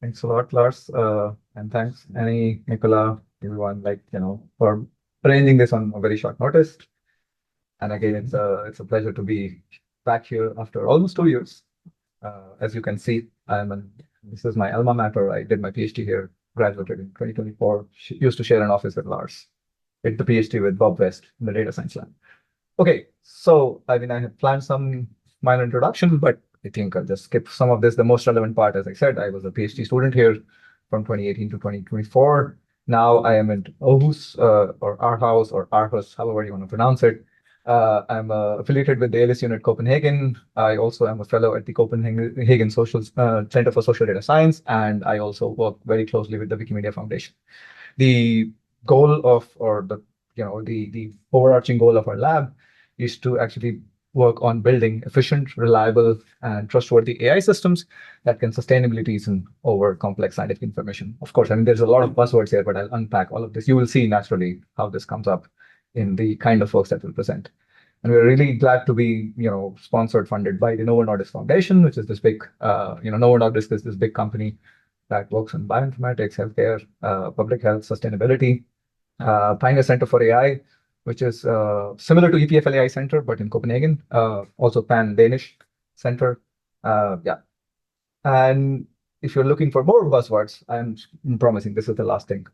Thanks a lot, Lars. And thanks, Annie, Nicola, everyone, for arranging this on a very short notice. And again, it's a pleasure to be back here after almost 2 years. As you can see, this is my alma mater. I did my PhD here, graduated in 2024. Used to share an office with Lars. Did the PhD with Bob West in the data science lab. Okay, so I had planned some minor introduction, but I think I'll just skip some of this. The most relevant part, as I said, I was a PhD student here from 2018 to 2024. Now I am in Aarhus, or Aarhus, or Aarhus, however you want to pronounce it. I'm affiliated with the ALS Unit Copenhagen. I also am a fellow at the Copenhagen Center for Social Data Science, and I also work very closely with the Wikimedia Foundation. The goal of, or the overarching goal of our lab is to actually work on building efficient, reliable, and trustworthy AI systems that can sustainably reason over complex scientific information. Of course, there's a lot of buzzwords here, but I'll unpack all of this. You will see naturally how this comes up in the kind of works that we'll present. And we're really glad to be, sponsored, funded by the Novo Nordisk Foundation, which is this big, Novo Nordisk is this big company that works on bioinformatics, healthcare, public health, sustainability, Pioneer Center for AI, which is similar to EPFL AI Center, but in Copenhagen, also Pan-Danish Center. Yeah. And if you're looking for more buzzwords, I'm promising this is the last thing,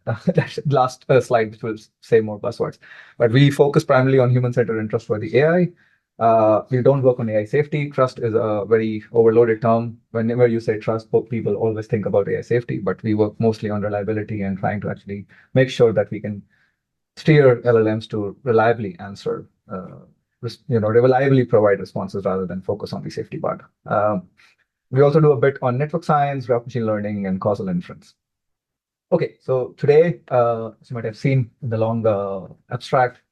last slide, which will say more buzzwords. But we focus primarily on human-centered and trustworthy AI. We don't work on AI safety. Trust is a very overloaded term. Whenever you say trust, people always think about AI safety, but we work mostly on reliability and trying to actually make sure that we can steer LLMs to reliably answer, reliably provide responses rather than focus on the safety part. We also do a bit on network science, graph machine learning, and causal inference. Okay, so today, as you might have seen in the long abstract,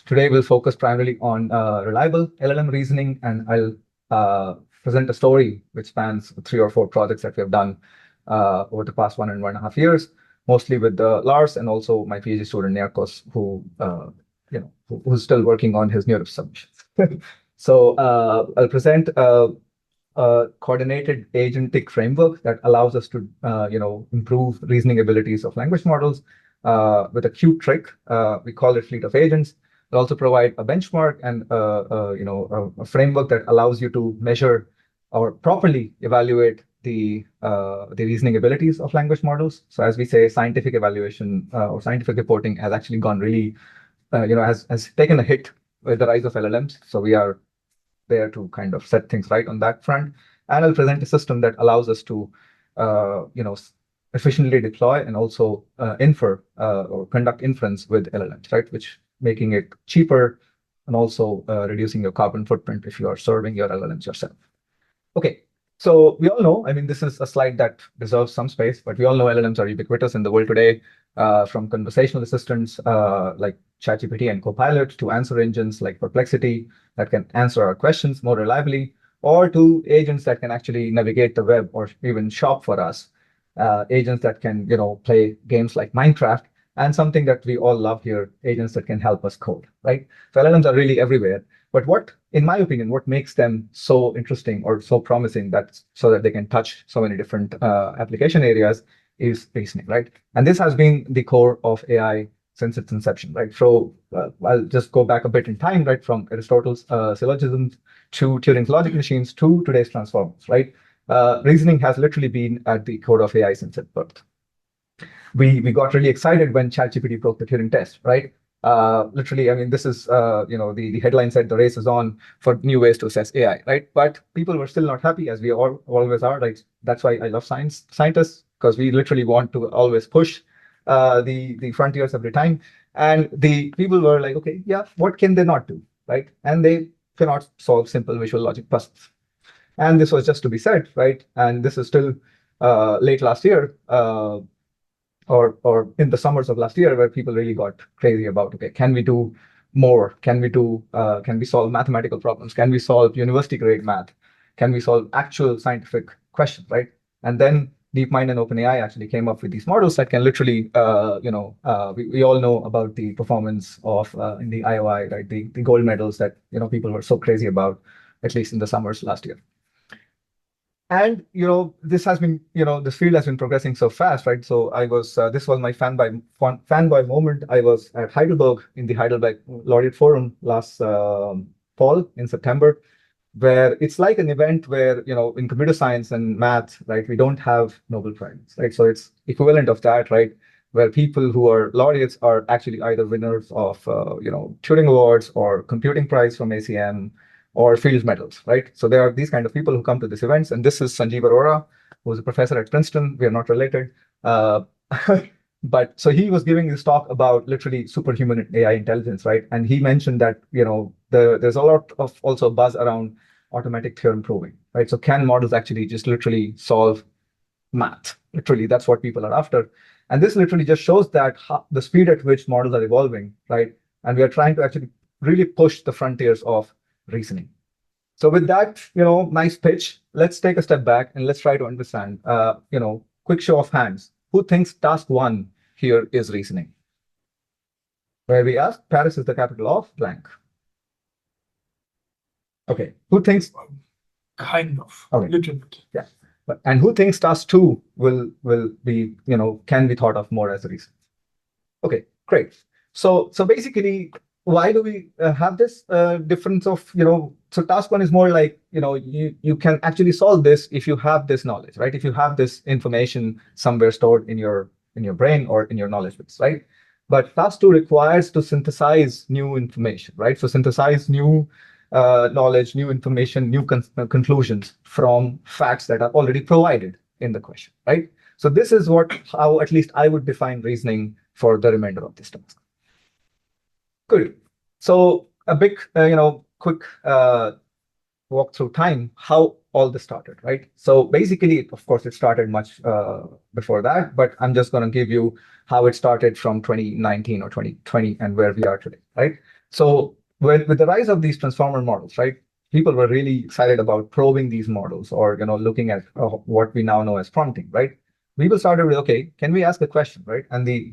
today we'll focus primarily on reliable LLM reasoning, and I'll present a story which spans 3 or 4 projects that we have done over the past 1.5 years, mostly with Lars and also my PhD student Nyarkos, who's still working on his nearest submissions. So I'll present a coordinated agentic framework that allows us to improve reasoning abilities of language models with a cute trick. We call it fleet of agents. It also provide a benchmark and a framework that allows you to measure or properly evaluate the reasoning abilities of language models. So as we say, scientific evaluation or scientific reporting has actually gone really, has taken a hit with the rise of LLMs. So we are there to kind of set things right on that front. And I'll present a system that allows us to, efficiently deploy and also infer or conduct inference with LLMs, right? Which making it cheaper and also reducing your carbon footprint if you are serving your LLMs yourself. Okay, so we all know, this is a slide that deserves some space, but we all know LLMs are ubiquitous in the world today, from conversational assistants like ChatGPT and Copilot to answer engines like Perplexity that can answer our questions more reliably, or to agents that can actually navigate the web or even shop for us, agents that can play games like Minecraft, and something that we all love here, agents that can help us code, right? So LLMs are really everywhere. But what, in my opinion, what makes them so interesting or so promising so that they can touch so many different application areas is reasoning, right? And this has been the core of AI since its inception, right? So I'll just go back a bit in time, right? From Aristotle's syllogisms to Turing's logic machines to today's transformers, right? Reasoning has literally been at the core of AI since its birth. We got really excited when ChatGPT broke the Turing test, right? Literally, this is, the headline said the race is on for new ways to assess AI, right? But people were still not happy, as we always are, right? That's why I love scientists, because we literally want to always push the frontiers every time. And the people were like, okay, yeah, what can they not do, right? And they cannot solve simple visual logic puzzles. And this was just to be said, right? And this is still late last year, or in the summers of last year, where people really got crazy about, okay, can we do more? Can we solve mathematical problems? Can we solve university grade math? Can we solve actual scientific questions, right? And then DeepMind and OpenAI actually came up with these models that can literally, we all know about the performance of in the IOI, right? The gold medals that people were so crazy about, at least in the summers last year. And this has been, this field has been progressing so fast, right? So I was, this was my fanboy moment. I was at Heidelberg in the Heidelberg Laureate Forum last fall in September, where it's like an event where, in computer science and math, right, we don't have Nobel Prizes, right? So it's equivalent of that, right? Where people who are laureates are actually either winners of, Turing Awards or Computing Prize from ACM or Fields Medals, right? So there are these kind of people who come to these events, and this is Sanjeev Arora, who's a professor at Princeton. We are not related. Uh, but so he was giving this talk about literally superhuman AI intelligence, right? And he mentioned that, there's a lot of also buzz around automatic theorem proving, right? So can models actually just literally solve math? Literally, that's what people are after. And this literally just shows that the speed at which models are evolving, right? And we are trying to actually really push the frontiers of reasoning. So with that, nice pitch, let's take a step back and let's try to understand, quick show of hands. Who thinks task one here is reasoning? Where we ask, Paris is the capital of blank. Okay, who thinks? Kind of, okay. Little bit. Yeah, and who thinks task two will be, can be thought of more as a reason? Okay, great. So basically, why do we have this difference of, so task one is more like, you can actually solve this if you have this knowledge, right? If you have this information somewhere stored in your brain or in your knowledge base, right? But task two requires to synthesize new information, right? So synthesize new knowledge, new information, new conclusions from facts that are already provided in the question, right? So this is how at least I would define reasoning for the remainder of this task. Good. So a big, quick walk through time, how all this started, right? So basically, of course, it started much before that, but I'm just going to give you how it started from 2019 or 2020 and where we are today, right? So with the rise of these transformer models, right, people were really excited about probing these models or, looking at what we now know as prompting, right? People started with, okay, can we ask a question, right? And the,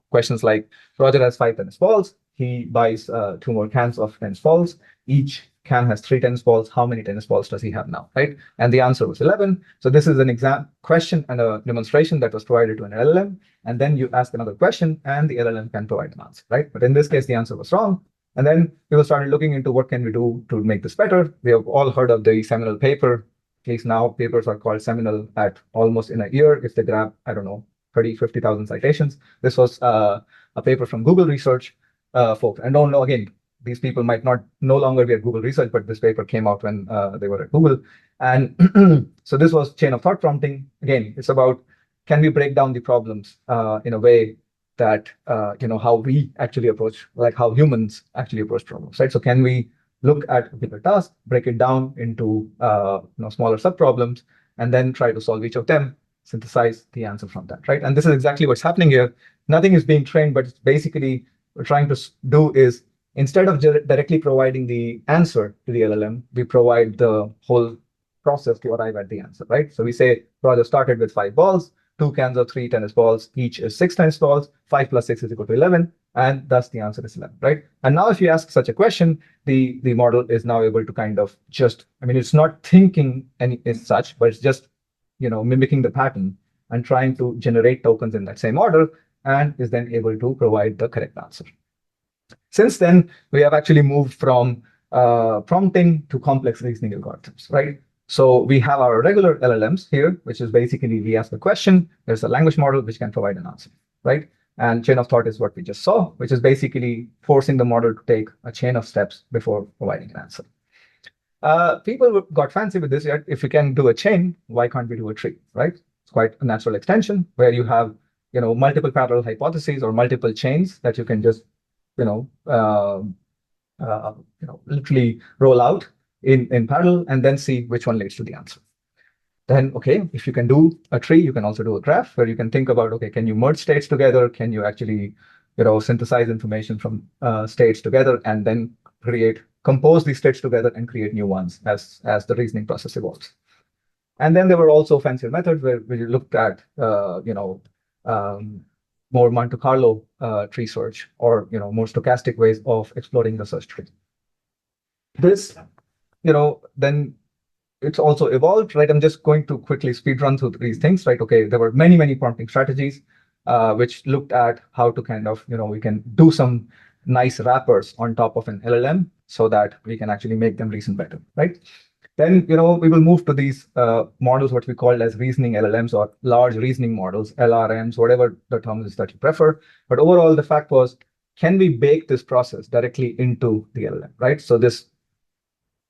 questions like Roger has 5 tennis balls. He buys 2 more cans of tennis balls. Each can has 3 tennis balls. How many tennis balls does he have now, right? And the answer was 11. So this is an exam question and a demonstration that was provided to an LLM. And then you ask another question and the LLM can provide an answer, right? But in this case, the answer was wrong. And then people started looking into what can we do to make this better. We have all heard of the seminal paper. At least now papers are called seminal at almost in a year if they grab, I don't know, 30, 50,000 citations. This was a paper from Google Research folks. And don't know, again, these people might not no longer be at Google Research, but this paper came out when they were at Google. And so this was chain of thought prompting. Again, it's about, can we break down the problems in a way that, how we actually approach, like how humans actually approach problems, right? So can we look at a particular task, break it down into smaller subproblems, and then try to solve each of them, synthesize the answer from that, right? And this is exactly what's happening here. Nothing is being trained, but it's basically we're trying to do is, instead of directly providing the answer to the LLM, we provide the whole process to arrive at the answer, right? So we say, Roger started with 5 balls, 2 cans of 3 tennis balls, each is 6 tennis balls, 5 plus 6 is equal to 11, and thus the answer is 11, right? And now if you ask such a question, the model is now able to kind of just, it's not thinking any as such, but it's just, mimicking the pattern and trying to generate tokens in that same order, and is then able to provide the correct answer. Since then, we have actually moved from prompting to complex reasoning algorithms, right? So we have our regular LLMs here, which is basically we ask a question, there's a language model which can provide an answer, right? And chain of thought is what we just saw, which is basically forcing the model to take a chain of steps before providing an answer. People got fancy with this. If you can do a chain, why can't we do a tree, right? It's quite a natural extension where you have multiple parallel hypotheses or multiple chains that you can just literally roll out in parallel and then see which one leads to the answer. Then, okay, if you can do a tree, you can also do a graph where you can think about, okay, can you merge states together? Can you actually, synthesize information from states together and then compose these states together and create new ones as the reasoning process evolves. And then there were also fancier methods where you looked at, more Monte Carlo tree search or, more stochastic ways of exploring the search tree. This, then it's also evolved, right? I'm just going to quickly speed run through these things, right? Okay, there were many prompting strategies, which looked at how to kind of, we can do some nice wrappers on top of an LLM so that we can actually make them reason better, right? Then, we will move to these models, what we call as reasoning LLMs or large reasoning models, LRMs, whatever the term is that you prefer. But overall, the fact was, can we bake this process directly into the LLM, right? So this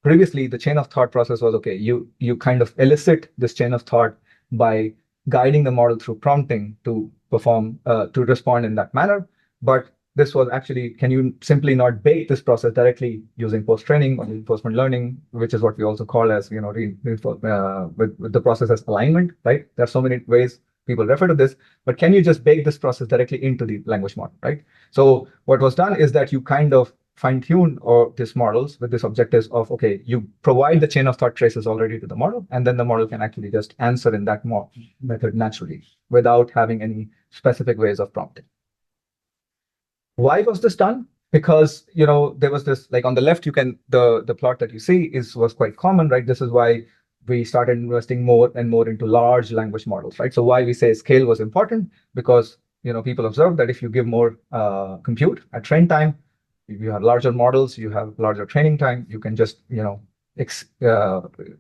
previously, the chain of thought process was, okay, you kind of elicit this chain of thought by guiding the model through prompting to perform, to respond in that manner. But this was actually, can you simply not bake this process directly using post-training or reinforcement learning, which is what we also call as, with the process as alignment, right? There are so many ways people refer to this, but can you just bake this process directly into the language model, right? So what was done is that you kind of fine-tune or these models with this objectives of, okay, you provide the chain of thought traces already to the model, and then the model can actually just answer in that method naturally without having any specific ways of prompting. Why was this done? Because, there was this, like on the left, the plot that you see was quite common, right? This is why we started investing more and more into large language models, right? So why we say scale was important, because, people observed that if you give more compute at train time, if you have larger models, you have larger training time, you can just,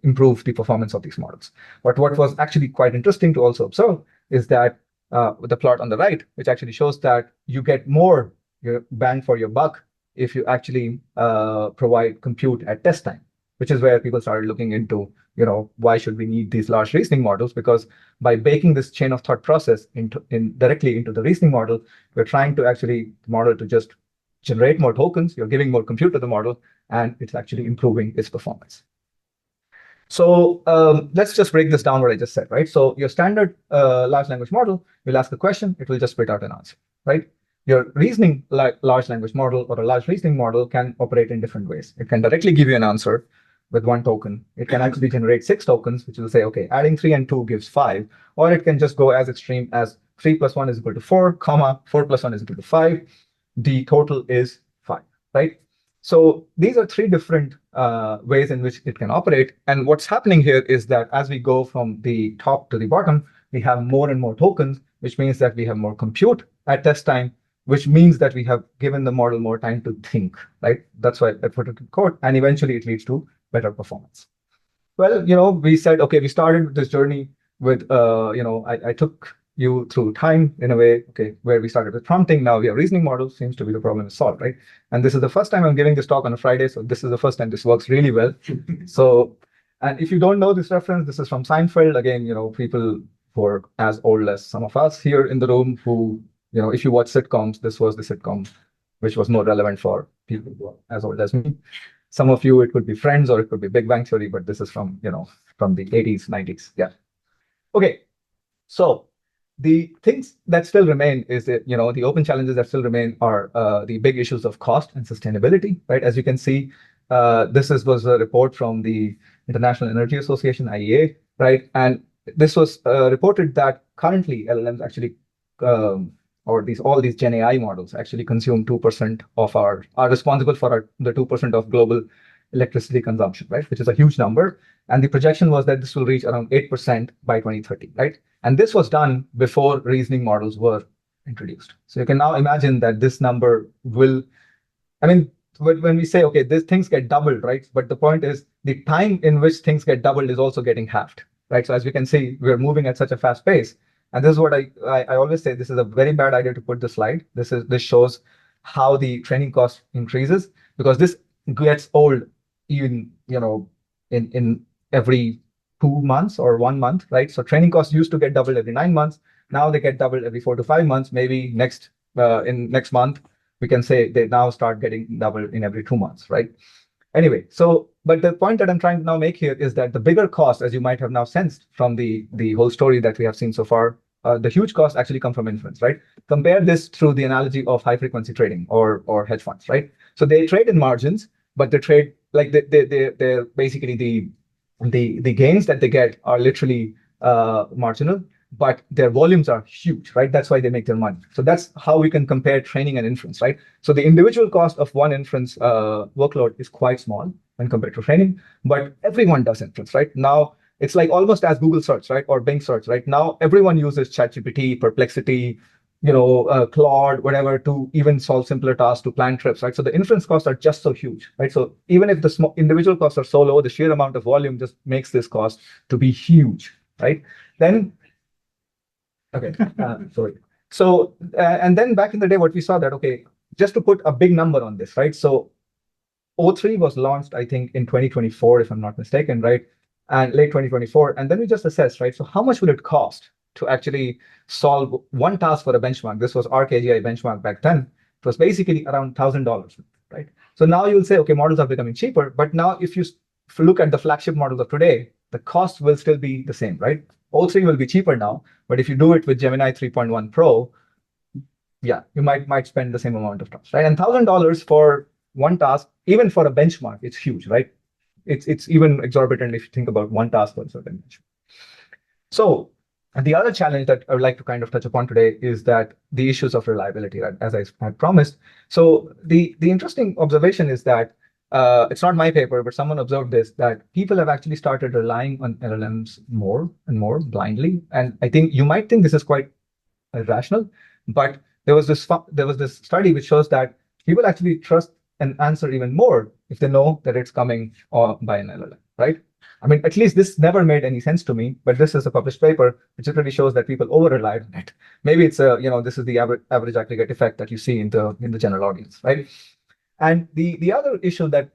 improve the performance of these models. But what was actually quite interesting to also observe is that with the plot on the right, which actually shows that you get more bang for your buck if you actually provide compute at test time, which is where people started looking into, why should we need these large reasoning models? Because by baking this chain of thought process directly into the reasoning model, we're trying to actually the model to just generate more tokens, you're giving more compute to the model, and it's actually improving its performance. So let's just break this down what I just said, right? So your standard large language model will ask a question, it will just spit out an answer, right? Your reasoning large language model or a large reasoning model can operate in different ways. It can directly give you an answer with 1 token. It can actually generate 6 tokens, which will say, okay, adding 3 and 2 gives 5. Or it can just go as extreme as 3 plus 1 is equal to 4, comma, 4 plus 1 is equal to 5. The total is 5, right? So these are 3 different ways in which it can operate. And what's happening here is that as we go from the top to the bottom, we have more and more tokens, which means that we have more compute at test time, which means that we have given the model more time to think, right? That's why I put it in quote, and eventually it leads to better performance. Well, we said, okay, we started this journey with, I took you through time in a way, okay, where we started with prompting. Now we have reasoning models, seems to be the problem is solved, right? And this is the first time I'm giving this talk on a Friday, so this is the first time this works really well. So, and if you don't know this reference, this is from Seinfeld. Again, people who are as old as some of us here in the room who, if you watch sitcoms, this was the sitcom which was more relevant for people who are as old as me. Some of you, it could be Friends or it could be Big Bang Theory, but this is from, from the 80s, 90s. Yeah. Okay. So the things that still remain is that, the open challenges that still remain are the big issues of cost and sustainability, right? As you can see, was a report from the International Energy Association, IEA, right? And this was reported that currently LLMs actually, all these Gen AI models actually consume 2% of are responsible for the 2% of global electricity consumption, right? Which is a huge number. And the projection was that this will reach around 8% by 2030, right? And this was done before reasoning models were introduced. So you can now imagine that this number will, when we say, okay, these things get doubled, right? But the point is the time in which things get doubled is also getting halved, right? So as we can see, we're moving at such a fast pace. And this is what I always say, this is a very bad idea to put the slide. This shows how the training cost increases, because this gets old even, in every 2 months or 1 month, right? So training costs used to get doubled every 9 months. Now they get doubled every 4 to 5 months. Maybe next month, we can say they now start getting doubled in every 2 months, right? Anyway, but the point that I'm trying to now make here is that the bigger cost, as you might have now sensed from the whole story that we have seen so far, the huge costs actually come from inference, right? Compare this through the analogy of high frequency trading or hedge funds, right? So they trade in margins, but they trade like they're basically the gains that they get are literally marginal, but their volumes are huge, right? That's why they make their money. So that's how we can compare training and inference, right? So the individual cost of one inference workload is quite small when compared to training, but everyone does inference, right? Now, it's like almost as Google search, right? Or Bing search, right? Now, everyone uses ChatGPT, Perplexity, Claude, whatever, to even solve simpler tasks, to plan trips, right? So the inference costs are just so huge, right? So even if the small individual costs are so low, the sheer amount of volume just makes this cost to be huge, right? Then, okay, sorry. So, and then back in the day, what we saw that, okay, just to put a big number on this, right? So O3 was launched, I think, in 2024, if I'm not mistaken, right? And late 2024. And then we just assessed, right? So how much will it cost to actually solve one task for a benchmark? This was our KGI benchmark back then. It was basically around $1,000, right? So now you'll say, okay, models are becoming cheaper. But now if you look at the flagship models of today, the cost will still be the same, right? O3 will be cheaper now. But if you do it with Gemini 3.1 Pro, yeah, you might spend the same amount of trust, right? And $1,000 for one task, even for a benchmark, it's huge, right? It's even exorbitant if you think about one task for a certain benchmark. So, and the other challenge that I would like to kind of touch upon today is that the issues of reliability, right, as I had promised. So the interesting observation is that it's not my paper, but someone observed this, that people have actually started relying on LLMs more and more blindly. And I think you might think this is quite irrational, but there was this study which shows that people actually trust an answer even more if they know that it's coming by an LLM, right? I mean, at least this never made any sense to me, but this is a published paper which really shows that people over-relied on it. Maybe it's this is the average aggregate effect that you see in the general audience, right? And the other issue that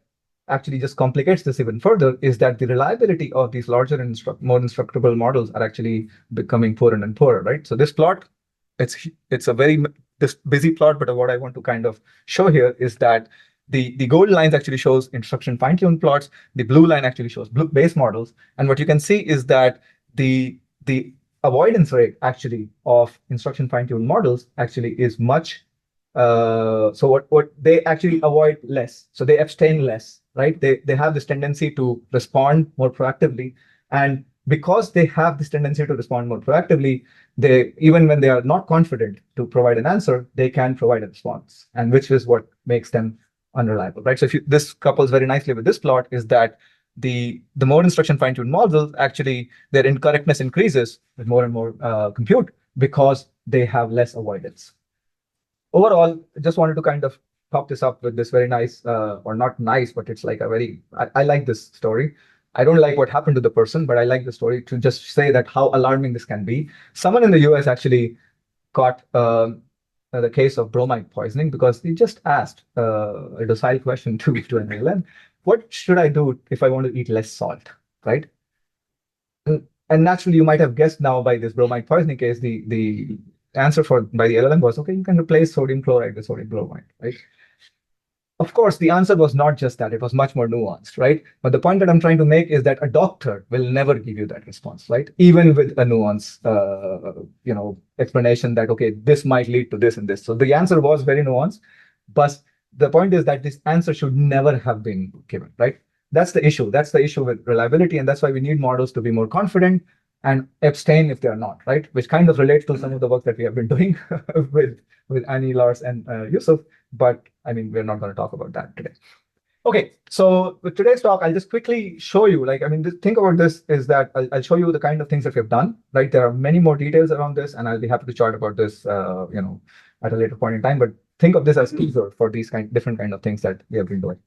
actually just complicates this even further is that the reliability of these larger and more instructable models are actually becoming poorer and poorer, right? So this plot, it's a very this busy plot, but what I want to kind of show here is that the gold lines actually shows instruction fine-tuned plots. The blue line actually shows base models. And what you can see is that the avoidance rate actually of instruction fine-tuned models actually is much. So what they actually avoid less. So they abstain less, right? They have this tendency to respond more proactively. And because they have this tendency to respond more proactively, they, even when they are not confident to provide an answer, they can provide a response, and which is what makes them unreliable, right? So this couples very nicely with this plot is that the more instruction fine-tuned models, actually their incorrectness increases with more and more compute because they have less avoidance. Overall, I just wanted to kind of top this up with this very nice, or not nice, but it's like a very, I like this story. I don't like what happened to the person, but I like the story to just say that how alarming this can be. Someone in the US actually caught the case of bromide poisoning because they just asked a docile question to an LLM, what should I do if I want to eat less salt, right? And naturally, you might have guessed now by this bromide poisoning case, the answer by the LLM was, okay, you can replace sodium chloride with sodium bromide, right? Of course, the answer was not just that. It was much more nuanced, right? But the point that I'm trying to make is that a doctor will never give you that response, right? Even with a nuanced, explanation that, okay, this might lead to this and this. So the answer was very nuanced, but the point is that this answer should never have been given, right? That's the issue. That's the issue with reliability. And that's why we need models to be more confident and abstain if they're not, right? Which kind of relates to some of the work that we have been doing with Annie, Lars, and Yusuf. But I mean, we're not going to talk about that today. Okay, so with today's talk, I'll just quickly show you, think about this is that I'll show you the kind of things that we've done, right? There are many more details around this, and I'll be happy to chat about this, at a later point in time. But think of this as teaser for these different kind of things that we have been doing.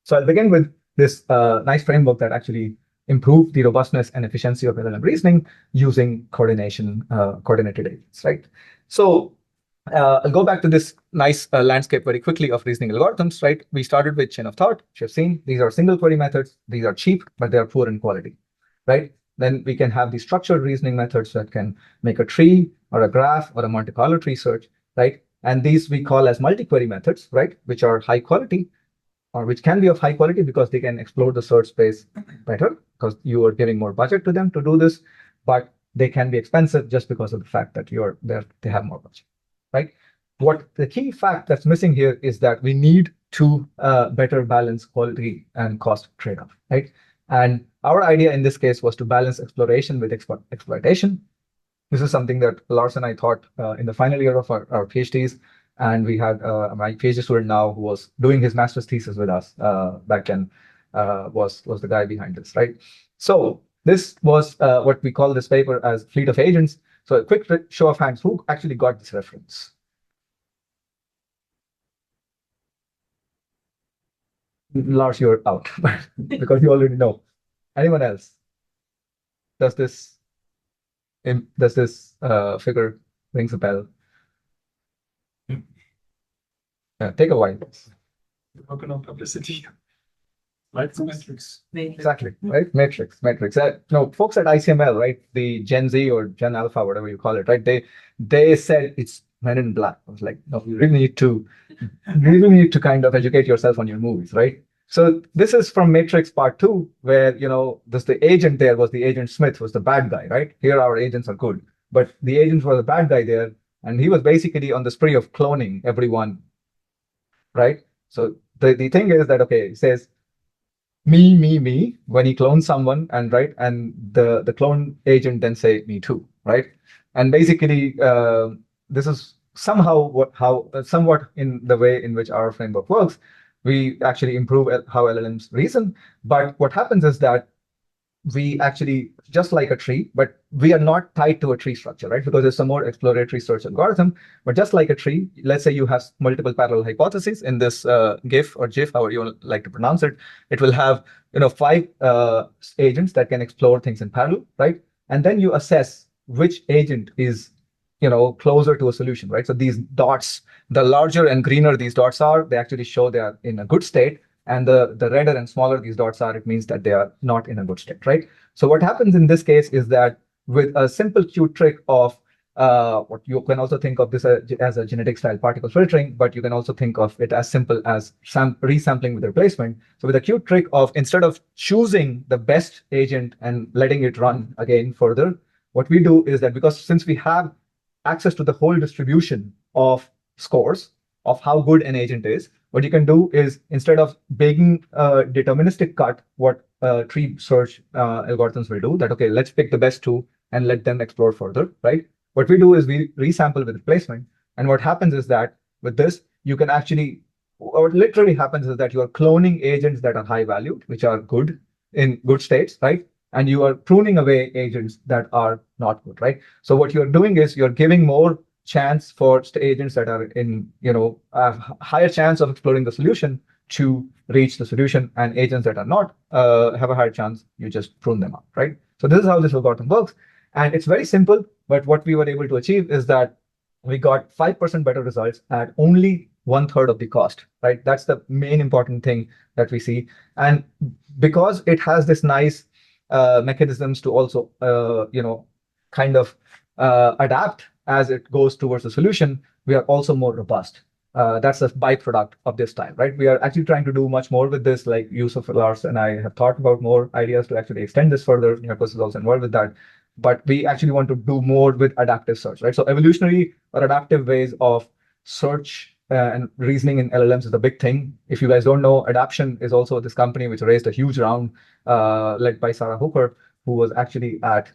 So I'll begin with this nice framework that actually improved the robustness and efficiency of LLM reasoning using coordinated agents, right? So I'll go back to this nice landscape very quickly of reasoning algorithms, right? We started with chain of thought, which you've seen. These are single query methods. These are cheap, but they are poor in quality, right? Then we can have these structured reasoning methods that can make a tree or a graph or a Monte Carlo tree search, right? And these we call as multi-query methods, right? Which are high quality, or which can be of high quality because they can explore the search space better because you are giving more budget to them to do this, but they can be expensive just because of the fact that they have more budget. Right? What the key fact that's missing here is that we need to better balance quality and cost trade-off, right? And our idea in this case was to balance exploration with exploitation. This is something that Lars and I thought in the final year of our PhDs, and we had my PhD student now who was doing his master's thesis with us back then was the guy behind this, right? So this was what we call this paper as fleet of agents. So a quick show of hands, who actually got this reference? Lars, you're out because you already know. Anyone else? Does this figure rings a bell? Take a while. Working on publicity. Like the metrics. Exactly, right? Matrix. Folks at ICML, right? The Gen Z or Gen Alpha, whatever you call it, right? They said it's Men in Black. I was like, no, you really need to kind of educate yourself on your movies, right? So this is from Matrix Part 2, where the agent there was the agent Smith was the bad guy, right? Here our agents are good, but the agent was the bad guy there, and he was basically on the spree of cloning everyone, right? So the thing is that it says me when he clones someone, and the clone agent then say me too, right? And basically this is somewhat in the way in which our framework works. We actually improve how LLMs reason, but what happens is that we actually, just like a tree, but we are not tied to a tree structure, right? Because it's a more exploratory search algorithm. But just like a tree, let's say you have multiple parallel hypotheses in this GIF or GIF, however you like to pronounce it. It will have 5 agents that can explore things in parallel, right? And then you assess which agent is closer to a solution, right? So these dots, the larger and greener these dots are, they actually show they are in a good state. And the redder and smaller these dots are, it means that they are not in a good state, right? So what happens in this case is that with a simple cute trick of what you can also think of this as a genetic style particle filtering, but you can also think of it as simple as resampling with replacement. So with a cute trick of, instead of choosing the best agent and letting it run again further, what we do is that, because since we have access to the whole distribution of scores of how good an agent is, what you can do is, instead of baking a deterministic cut, what tree search algorithms will do, that, let's pick the best 2 and let them explore further, right? What we do is we resample with replacement. And what happens is that with this, you can actually, what literally happens is that you are cloning agents that are high valued, which are good in good states, right? And you are pruning away agents that are not good, right? So what you're doing is you're giving more chance for agents that are in, have higher chance of exploring the solution to reach the solution, and agents that are not have a higher chance, you just prune them out, right? So this is how this algorithm works. And it's very simple, but what we were able to achieve is that we got 5% better results at only 1/3 of the cost, right? That's the main important thing that we see. And because it has this nice mechanisms to also, kind of adapt as it goes towards the solution, we are also more robust. That's a byproduct of this time, right? We are actually trying to do much more with this, like Yusuf, Lars, and I have thought about more ideas to actually extend this further. Nikos is also involved with that. But we actually want to do more with adaptive search, right? So evolutionary or adaptive ways of search and reasoning in LLMs is a big thing. If you guys don't know, Adaption is also this company which raised a huge round led by Sarah Hooker, who was actually at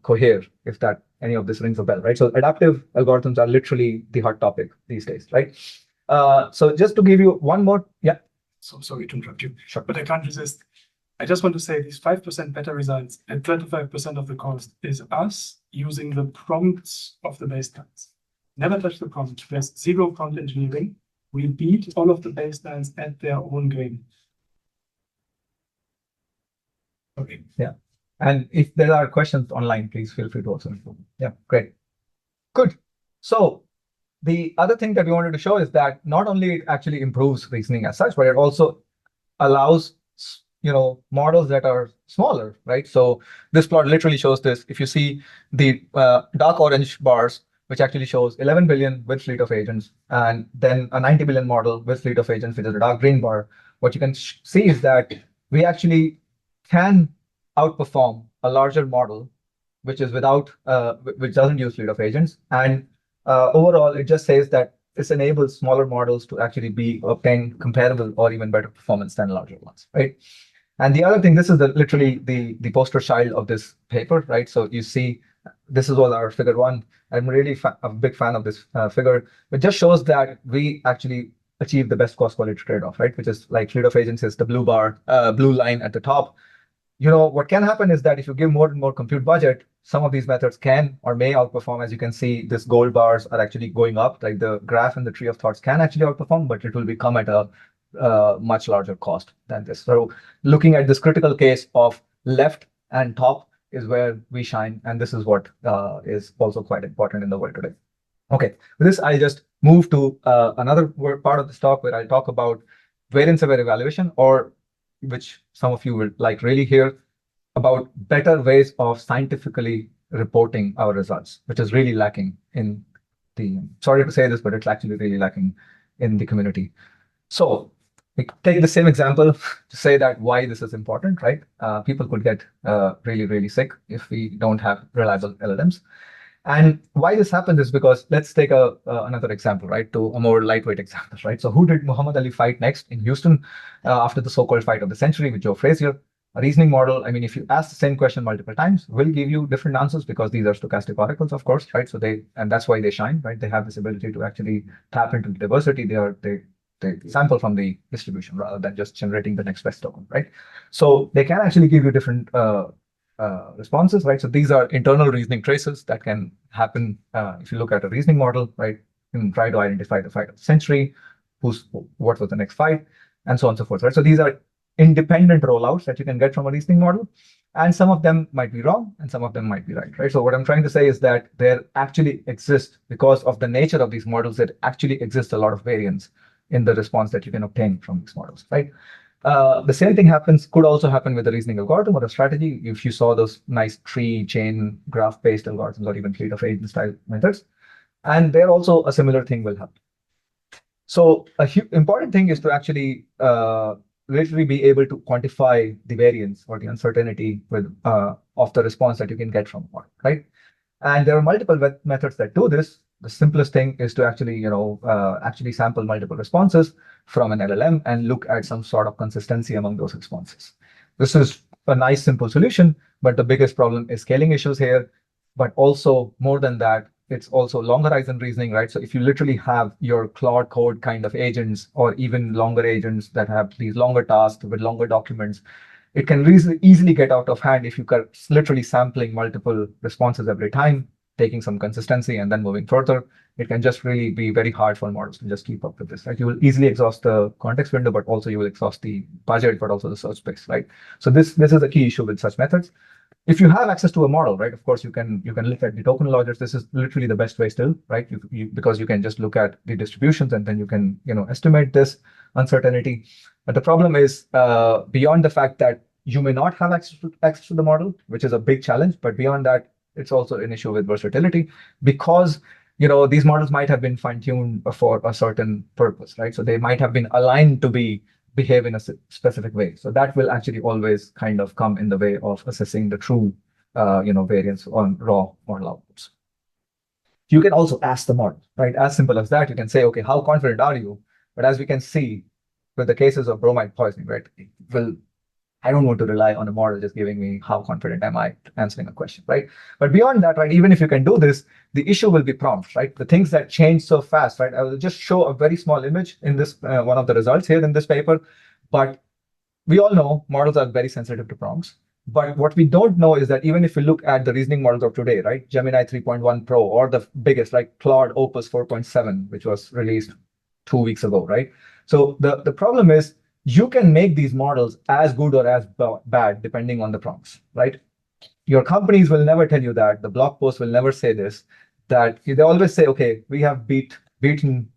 Cohere, if that any of this rings a bell, right? So adaptive algorithms are literally the hot topic these days, right? So just to give you one more, yeah. So sorry to interrupt you, Sure. But I can't resist. I just want to say these 5% better results and 25% of the cost is us using the prompts of the baselines. Never touch the prompt. There's zero prompt engineering. We beat all of the baselines at their own game. Okay. Yeah. And if there are questions online, please feel free to also inform. Yeah, great. Good. So the other thing that we wanted to show is that not only it actually improves reasoning as such, but it also allows models that are smaller, right? So this plot literally shows this. If you see the dark orange bars, which actually shows 11 billion with fleet of agents, and then a 90 billion model with fleet of agents, which is a dark green bar, what you can see is that we actually can outperform a larger model, which is which doesn't use fleet of agents. And overall, it just says that this enables smaller models to actually obtain comparable or even better performance than larger ones, right? And the other thing, this is literally the poster child of this paper, right? So you see This is all our figure 1. I'm really a big fan of this figure. It just shows that we actually achieve the best cost quality trade-off, right? Which is like fleet of agents is the blue line at the top. What can happen is that if you give more and more compute budget, some of these methods can or may outperform. As you can see, this gold bars are actually going up. Like the graph and the tree of thoughts can actually outperform, but it will become at a much larger cost than this. So looking at this critical case of left and top is where we shine. And this is what is also quite important in the world today. Okay, with this, I just move to another part of this talk where I'll talk about variance-aware evaluation, or which some of you will like really hear about better ways of scientifically reporting our results, which is really lacking in the, sorry to say this, but it's actually really lacking in the community. So we take the same example to say that why this is important, right? People could get really, really sick if we don't have reliable LLMs. And why this happens is because let's take another example, right? To a more lightweight example, right? So who did Muhammad Ali fight next in Houston after the so-called fight of the century with Joe Frazier? A reasoning model, I mean, if you ask the same question multiple times, will give you different answers because these are stochastic oracles, of course, right? So and that's why they shine, right? They have this ability to actually tap into the diversity. They sample from the distribution rather than just generating the next best token, right? So they can actually give you different responses, right? So these are internal reasoning traces that can happen if you look at a reasoning model, right? You can try to identify the fight of the century, what was the next fight, and so on and so forth, right? So these are independent rollouts that you can get from a reasoning model, and some of them might be wrong and some of them might be right, right? So what I'm trying to say is that there actually exists, because of the nature of these models, there actually exists a lot of variance in the response that you can obtain from these models, right? The same thing could also happen with a reasoning algorithm or a strategy. If you saw those nice tree, chain, graph-based algorithms, or even fleet of agent style methods, and there also a similar thing will happen. So a important thing is to actually literally be able to quantify the variance or the uncertainty of the response that you can get from a model, right? And there are multiple methods that do this. The simplest thing is to actually, actually sample multiple responses from an LLM and look at some sort of consistency among those responses. This is a nice, simple solution, but the biggest problem is scaling issues here. But also, more than that, it's also long horizon reasoning, right? So if you literally have your Claude code kind of agents, or even longer agents that have these longer tasks with longer documents, it can easily get out of hand if you are literally sampling multiple responses every time, taking some consistency and then moving further. It can just really be very hard for models to just keep up with this, right? You will easily exhaust the context window, but also you will exhaust the budget, but also the search space, right? So this is a key issue with such methods. If you have access to a model, right, of course you can look at the token logics. This is literally the best way still, right? Because you can just look at the distributions and then you can estimate this uncertainty. But the problem is beyond the fact that you may not have access to the model, which is a big challenge. But beyond that, it's also an issue with versatility, because these models might have been fine-tuned for a certain purpose, right? So they might have been aligned to behave in a specific way. So that will actually always kind of come in the way of assessing the true variance on raw model outputs. You can also ask the model, right? As simple as that. You can say, okay, how confident are you? But as we can see with the cases of bromide poisoning, right? Well, I don't want to rely on a model just giving me how confident am I answering a question, right? But beyond that, right, even if you can do this, the issue will be prompts, right? The things that change so fast, right? I will just show a very small image in this, one of the results here in this paper. But we all know models are very sensitive to prompts. But what we don't know is that even if we look at the reasoning models of today, right? Gemini 3.1 Pro, or the biggest, like Claude Opus 4.7, which was released 2 weeks ago, right? So the problem is, you can make these models as good or as bad depending on the prompts, right? Your companies will never tell you that. The blog posts will never say this. That they always say, okay, we have beaten,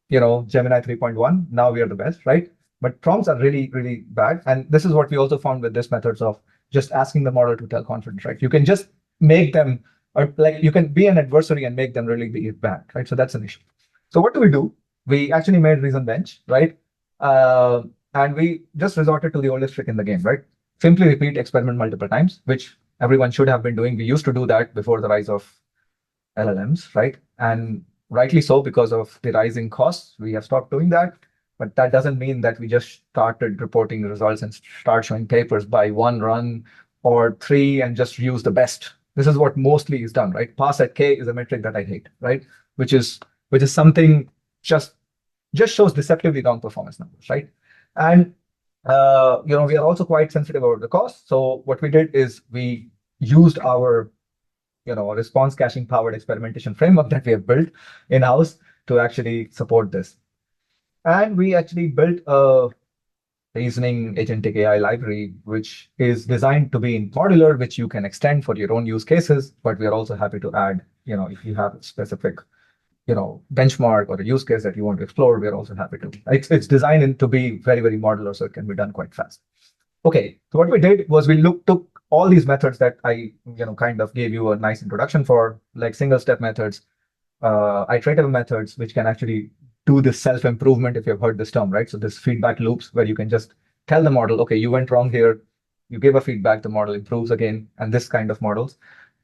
Gemini 3.1. Now we are the best, right? But prompts are really, really bad. And this is what we also found with this methods of just asking the model to tell confidence, right? You can just make them, or like you can be an adversary and make them really be bad, right? So that's an issue. So what do? We actually made ReasonBench, right? And we just resorted to the oldest trick in the game, right? Simply repeat experiment multiple times, which everyone should have been doing. We used to do that before the rise of LLMs, right? And rightly so, because of the rising costs, we have stopped doing that. But that doesn't mean that we just started reporting results and start showing papers by 1 run or 3 and just use the best This is what mostly is done, right? Pass at K is a metric that I hate, right? Which is something just shows deceptively wrong performance numbers, right? And we are also quite sensitive about the cost. So what we did is we used our response caching powered experimentation framework that we have built in-house to actually support this. And we actually built a reasoning agentic AI library, which is designed to be in modular, which you can extend for your own use cases. But we are also happy to add, if you have a specific, benchmark or a use case that you want to explore, we are also happy to. It's designed to be very, very modular, so it can be done quite fast. Okay, so what we did was we took all these methods that I, kind of gave you a nice introduction for, like single-step methods, iterative methods, which can actually do this self-improvement, if you've heard this term, right? So this feedback loops where you can just tell the model, okay, you went wrong here, you give a feedback, the model improves again, and this kind of models.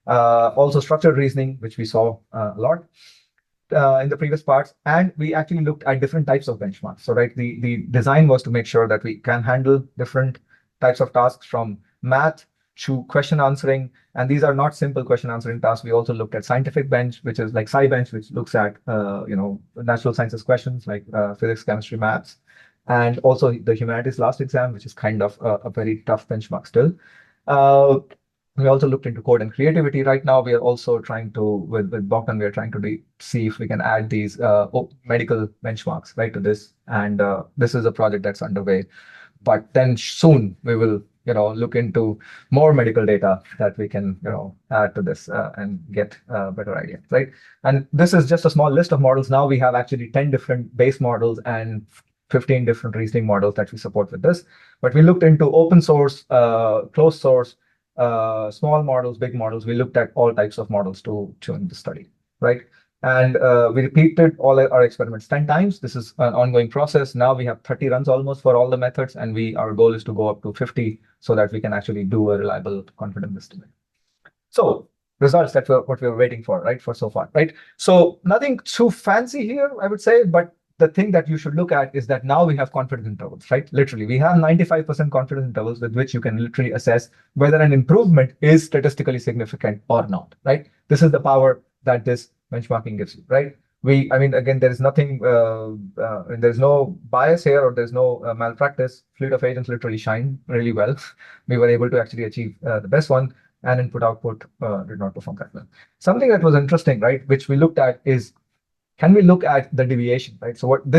Also structured reasoning, which we saw a lot in the previous parts, and we actually looked at different types of benchmarks. So, right, the design was to make sure that we can handle different types of tasks from math to question answering. And these are not simple question answering tasks. We also looked at scientific bench, which is like SciBench, which looks at natural sciences questions like physics, chemistry, maths, and also the humanities last exam, which is kind of a very tough benchmark still. We also looked into code and creativity. Right now, we are also trying to, with Bogdan, we are trying to see if we can add these medical benchmarks, right, to this. And this is a project that's underway. But then soon we will, look into more medical data that we can, add to this and get a better idea, right? And this is just a small list of models. Now we have actually 10 different base models and 15 different reasoning models that we support with this. But we looked into open source, closed source, small models, big models. We looked at all types of models to in the study, right? And we repeated all our experiments 10 times. This is an ongoing process. Now we have 30 runs almost for all the methods, and our goal is to go up to 50 so that we can actually do a reliable confidence estimate. So results that what we were waiting for, right, for so far, right? So nothing too fancy here, I would say, but the thing that you should look at is that now we have confidence intervals, right? Literally, we have 95% confidence intervals with which you can literally assess whether an improvement is statistically significant or not, right? This is the power that this benchmarking gives you, right? Again, there is nothing, there's no bias here, or there's no malpractice. Fleet of agents literally shine really well. We were able to actually achieve the best one, and input-output did not perform that well. Something that was interesting, right, which we looked at is, can we look at the deviation, right? So what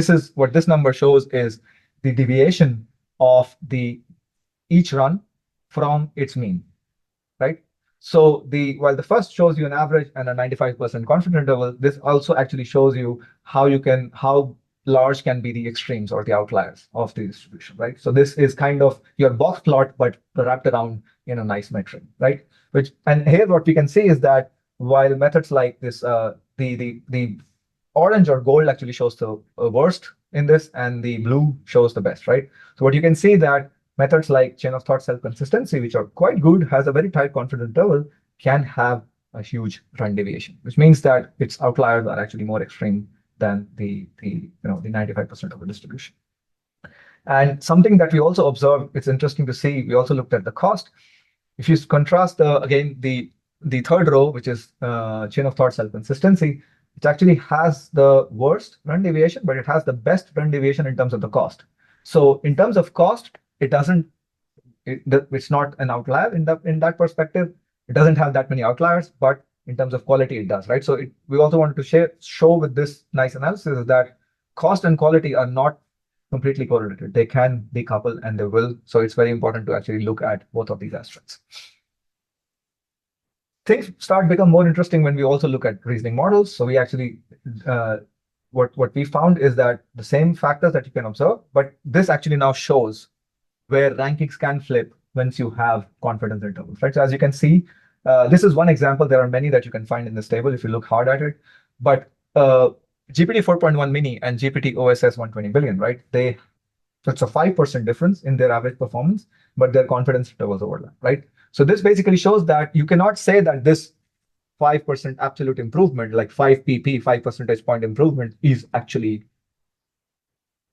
this number shows is the deviation of each run from its mean, right? So while the first shows you an average and a 95% confidence interval, this also actually shows you how large can be the extremes or the outliers of the distribution, right? So this is kind of your box plot, but wrapped around in a nice metric, right? And here what we can see is that while methods like this, the orange or gold actually shows the worst in this, and the blue shows the best, right? So what you can see that methods like chain of thought self-consistency, which are quite good, has a very tight confidence interval, can have a huge run deviation, which means that its outliers are actually more extreme than the 95% of the distribution. And something that we also observed, it's interesting to see, we also looked at the cost. If you contrast the third row, which is chain of thought self-consistency, it actually has the worst run deviation, but it has the best run deviation in terms of the cost. So in terms of cost, it's not an outlier in that perspective. It doesn't have that many outliers, but in terms of quality, it does, right? So we also wanted to show with this nice analysis that cost and quality are not completely correlated. They can decouple, and they will. So it's very important to actually look at both of these aspects. Things become more interesting when we also look at reasoning models. So we actually, what we found is that the same factors that you can observe, but this actually now shows where rankings can flip once you have confidence intervals, right? So as you can see, this is one example. There are many that you can find in this table if you look hard at it. But GPT 4.1 mini and GPT OSS 120 billion, right? So it's a 5% difference in their average performance, but their confidence intervals overlap, right? So this basically shows that you cannot say that this 5% absolute improvement, like 5 pp, 5 percentage point improvement, is actually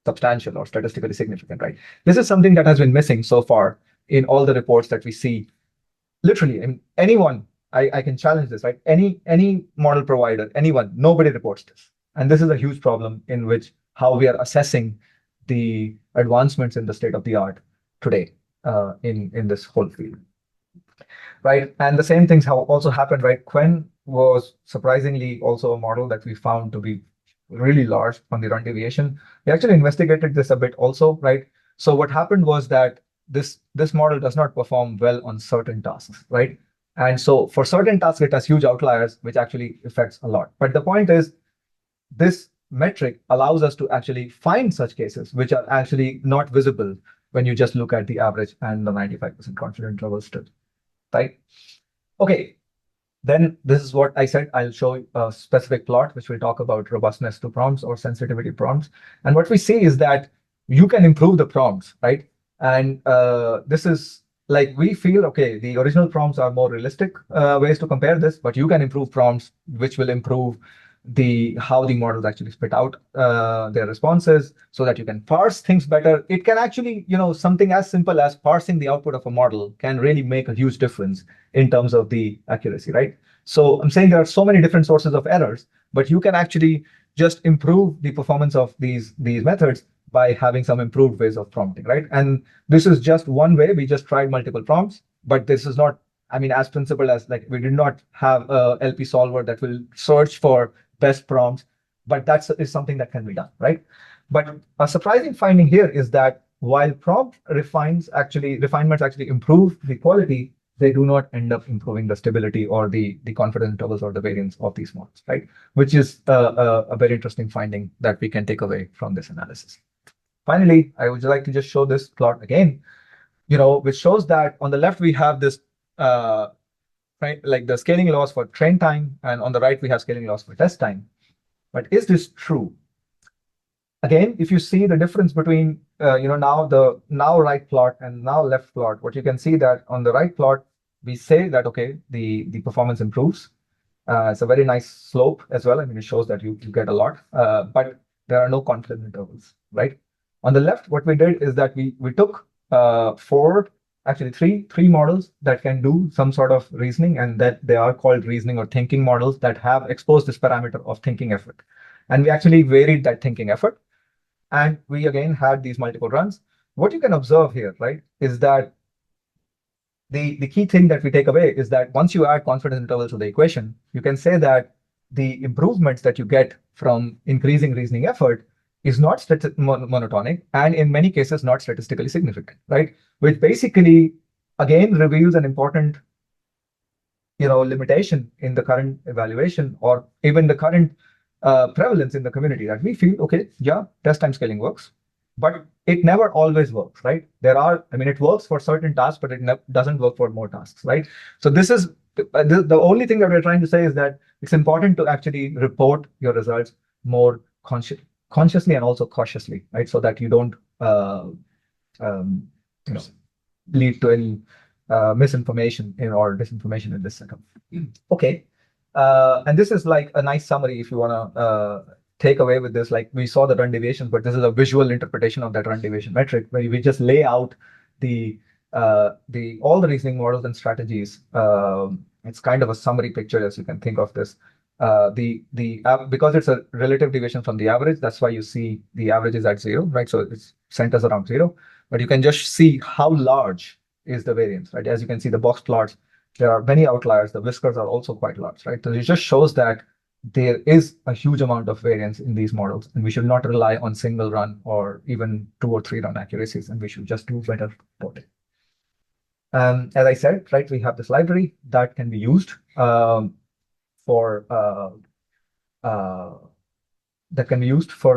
substantial or statistically significant, right? This is something that has been missing so far in all the reports that we see. Literally, anyone I can challenge this, right? Any model provider, anyone, nobody reports this. And this is a huge problem in which how we are assessing the advancements in the state of the art today in this whole field, right? And the same things have also happened, right? Quen was surprisingly also a model that we found to be really large on the run deviation. We actually investigated this a bit also, right? So what happened was that this model does not perform well on certain tasks, right? And so for certain tasks, it has huge outliers, which actually affects a lot. But the point is, this metric allows us to actually find such cases which are actually not visible when you just look at the average and the 95% confidence interval still, right? Okay, then this is what I said. I'll show a specific plot, which will talk about robustness to prompts or sensitivity prompts. And what we see is that you can improve the prompts, right? And this is like, we feel, okay, the original prompts are more realistic ways to compare this, but you can improve prompts, which will improve how the models actually spit out their responses so that you can parse things better. It can actually, something as simple as parsing the output of a model can really make a huge difference in terms of the accuracy, right? So I'm saying there are so many different sources of errors, but you can actually just improve the performance of these methods by having some improved ways of prompting, right? And this is just one way. We just tried multiple prompts, but this is not, as principled as, like, we did not have a LP solver that will search for best prompts, but is something that can be done, right? But a surprising finding here is that while prompt refinements actually improve the quality, they do not end up improving the stability or the confidence intervals or the variance of these models, right? Which is a very interesting finding that we can take away from this analysis. Finally, I would like to just show this plot again, which shows that on the left we have this right, like the scaling laws for train time, and on the right we have scaling laws for test time. But is this true? Again, if you see the difference between now right plot and now left plot, what you can see that on the right plot we say that, okay, the performance improves. It's a very nice slope as well. It shows that you get a lot, but there are no confidence intervals, right? On the left, what we did is that we took three models that can do some sort of reasoning, and that they are called reasoning or thinking models that have exposed this parameter of thinking effort. And we actually varied that thinking effort. And we again had these multiple runs. What you can observe here, right, is that the key thing that we take away is that once you add confidence intervals to the equation, you can say that the improvements that you get from increasing reasoning effort is not monotonic, and in many cases not statistically significant, right? Which basically again reveals an important limitation in the current evaluation, or even the current prevalence in the community, that we feel, okay, yeah, test time scaling works, but it never always works, right? It works for certain tasks, but it doesn't work for more tasks, right? So this is the only thing that we're trying to say, is that it's important to actually report your results more consciously and also cautiously, right? So that you don't lead to any misinformation or disinformation in this setup. Okay, and this is like a nice summary if you want to take away with this. Like, we saw the run deviation, but this is a visual interpretation of that run deviation metric, where we just lay out all the reasoning models and strategies. It's kind of a summary picture, as you can think of this. Because it's a relative deviation from the average, that's why you see the average is at 0, right? So it centers around 0, but you can just see how large is the variance, right? As you can see, the box plots, there are many outliers. The whiskers are also quite large, right? So it just shows that there is a huge amount of variance in these models, and we should not rely on single run or even 2 or 3 run accuracies, and we should just do better reporting. As I said, right, we have this library that can be used for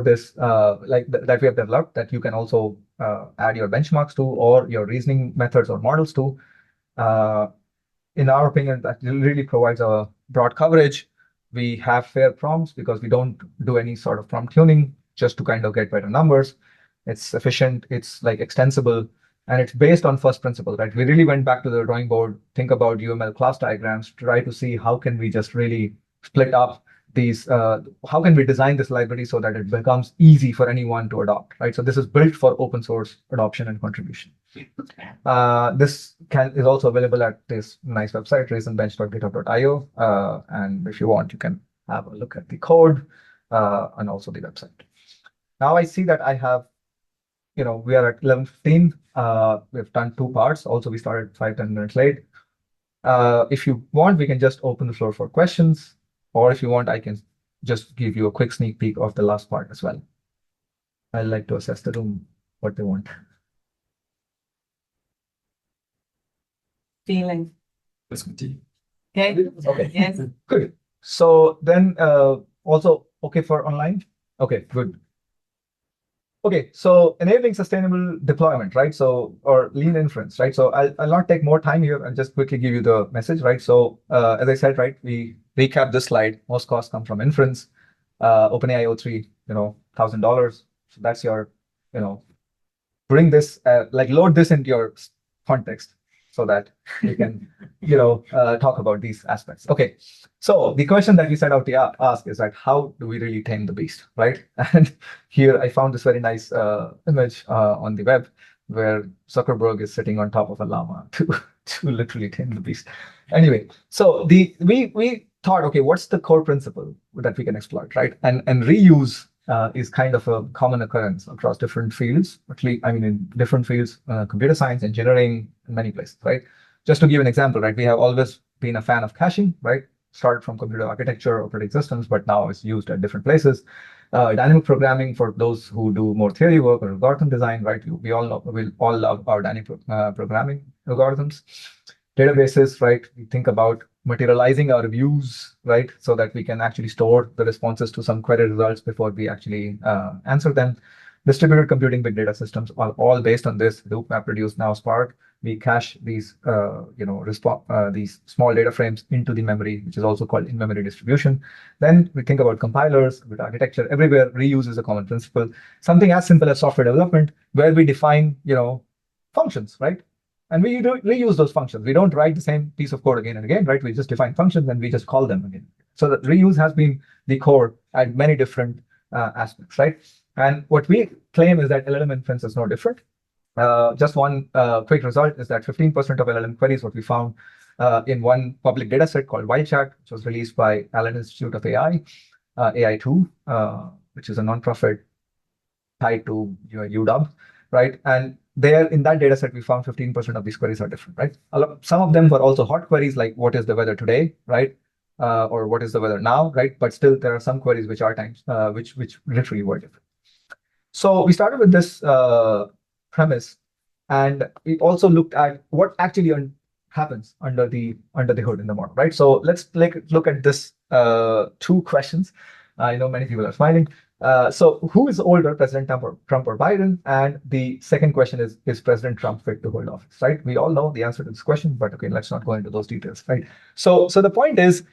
this, that we have developed, that you can also add your benchmarks to, or your reasoning methods or models to. In our opinion, that really provides a broad coverage. We have fair prompts because we don't do any sort of prompt tuning just to kind of get better numbers. It's efficient, it's like extensible, and it's based on first principles, right? We really went back to the drawing board, think about UML class diagrams, try to see how can we just really split up these, how can we design this library so that it becomes easy for anyone to adopt, right? So this is built for open source adoption and contribution. This is also available at this nice website, reasonbench.github.io. And if you want, you can have a look at the code and also the website. Now I see that I have, we are at 11:15. We've done 2 parts. Also, we started 5-10 minutes late. If you want, we can just open the floor for questions, or if you want, I can just give you a quick sneak peek of the last part as well. I like to assess the room, what they want. Feeling. Okay. Okay. Yes. Good. So then also okay for online? Okay, good. Okay, so enabling sustainable deployment, right? So, or lean inference, right? So I'll not take more time here. I'll just quickly give you the message, right? So as I said, right, we recap this slide. Most costs come from inference. OpenAI O3, $1,000. So that's your, bring this, like load this into your context so that you can, talk about these aspects. Okay, so the question that we set out to ask is that how do we really tame the beast, right? And here I found this very nice image on the web where Zuckerberg is sitting on top of a llama to literally tame the beast. Anyway, so we thought, okay, what's the core principle that we can exploit, right? And reuse is kind of a common occurrence across different fields, actually, I mean, in different fields, computer science, engineering, in many places, right? Just to give an example, right? We have always been a fan of caching, right? Started from computer architecture, operating systems, but now it's used at different places. Dynamic programming for those who do more theory work or algorithm design, right? We all love our dynamic programming algorithms. Databases, right? We think about materializing our views, right? So that we can actually store the responses to some query results before we actually answer them. Distributed computing, big data systems are all based on this. Loop MapReduce, now Spark. We cache these, these small data frames into the memory, which is also called in-memory distribution. Then we think about compilers, with architecture. Everywhere, reuse is a common principle. Something as simple as software development, where we define, functions, right? And we reuse those functions. We don't write the same piece of code again and again, right? We just define functions and we just call them again. So the reuse has been the core at many different aspects, right? And what we claim is that LLM inference is no different. Just one quick result is that 15% of LLM queries, what we found in one public data set called LiGHT, which was released by Allen Institute of AI, AI2, which is a nonprofit tied to UW, right? And there in that data set, we found 15% of these queries are different, right? Some of them were also hot queries, like what is the weather today, right? Or what is the weather now, right? But still, there are some queries which are times, which literally were different. So we started with this premise, and we also looked at what actually happens under the hood in the model, right? So let's look at this 2 questions. I know many people are smiling. So who is older, President Trump or Biden? And the second question is President Trump fit to hold office, right? We all know the answer to this question, but okay, let's not go into those details, right? So the point is,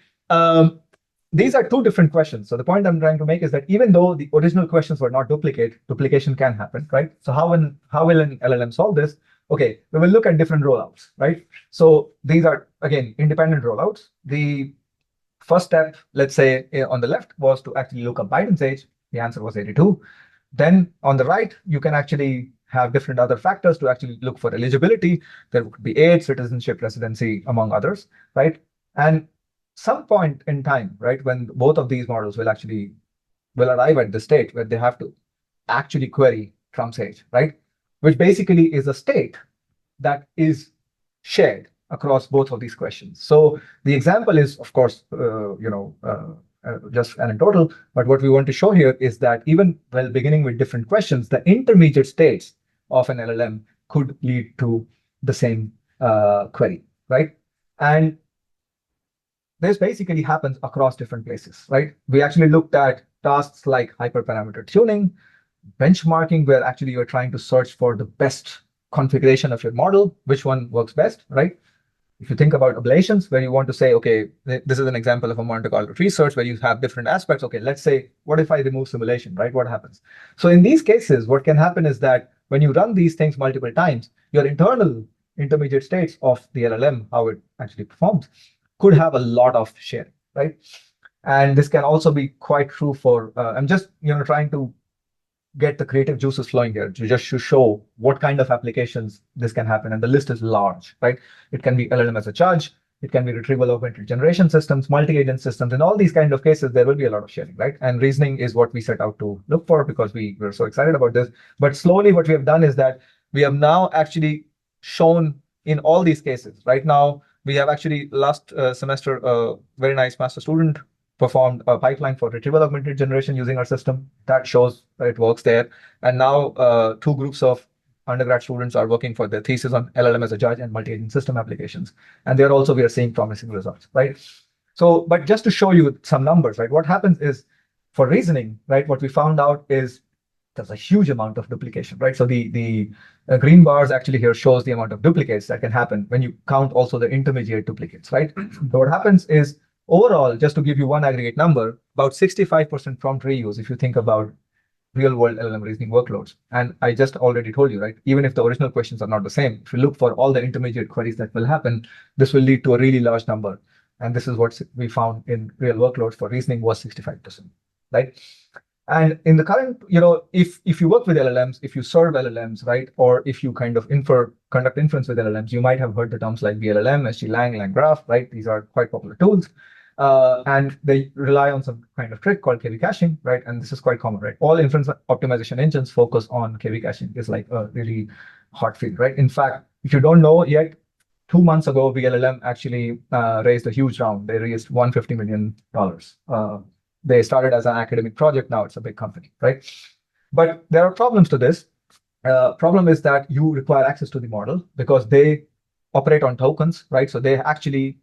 these are 2 different questions. So the point I'm trying to make is that even though the original questions were not duplication can happen, right? So how will an LLM solve this? Okay, we will look at different rollouts, right? So these are, again, independent rollouts. The first step, let's say on the left, was to actually look up Biden's age. The answer was 82. Then on the right, you can actually have different other factors to actually look for eligibility. There could be age, citizenship, residency, among others, right? And some point in time, right, when both of these models will arrive at the state where they have to actually query Trump's age, right? Which basically is a state that is shared across both of these questions. So the example is, of course, just anecdotal, but what we want to show here is that even while beginning with different questions, the intermediate states of an LLM could lead to the same query, right? And this basically happens across different places, right? We actually looked at tasks like hyperparameter tuning, benchmarking, where actually you're trying to search for the best configuration of your model, which one works best, right? If you think about ablations, where you want to say, okay, this is an example of a Monte Carlo tree search where you have different aspects. Okay, let's say, what if I remove simulation, right? What happens? So in these cases, what can happen is that when you run these things multiple times, your internal intermediate states of the LLM, how it actually performs, could have a lot of sharing, right? And this can also be quite true for, I'm just trying to get the creative juices flowing here to show what kind of applications this can happen. And the list is large, right? It can be LLM as a judge. It can be retrieval augmented generation systems, multi-agent systems. In all these kind of cases, there will be a lot of sharing, right? And reasoning is what we set out to look for because we were so excited about this. But slowly what we have done is that we have now actually shown in all these cases. Right now, we have actually last semester, a very nice master student performed a pipeline for retrieval augmented generation using our system. That shows it works there. And now 2 groups of undergrad students are working for their thesis on LLM as a judge and multi-agent system applications. And there also we are seeing promising results, right? So, but just to show you some numbers, right? What happens is for reasoning, right? What we found out is there's a huge amount of duplication, right? So the green bars actually here shows the amount of duplicates that can happen when you count also the intermediate duplicates, right? So what happens is overall, just to give you one aggregate number, about 65% prompt reuse, if you think about real world LLM reasoning workloads. And I just already told you, right? Even if the original questions are not the same, if you look for all the intermediate queries that will happen, this will lead to a really large number. And this is what we found in real workloads for reasoning was 65%, right? And in the current, if you work with LLMs, if you serve LLMs, right, or if you kind of conduct inference with LLMs, you might have heard the terms like VLLM, SGLang, LangGraph, right? These are quite popular tools. And they rely on some kind of trick called KV caching, right? And this is quite common, right? All inference optimization engines focus on KV caching. It's like a really hot field, right? In fact, if you don't know yet, 2 months ago, VLLM actually raised a huge round. They raised $150 million. They started as an academic project. Now it's a big company, right? But there are problems to this. Problem is that you require access to the model because they operate on tokens, right? So they actually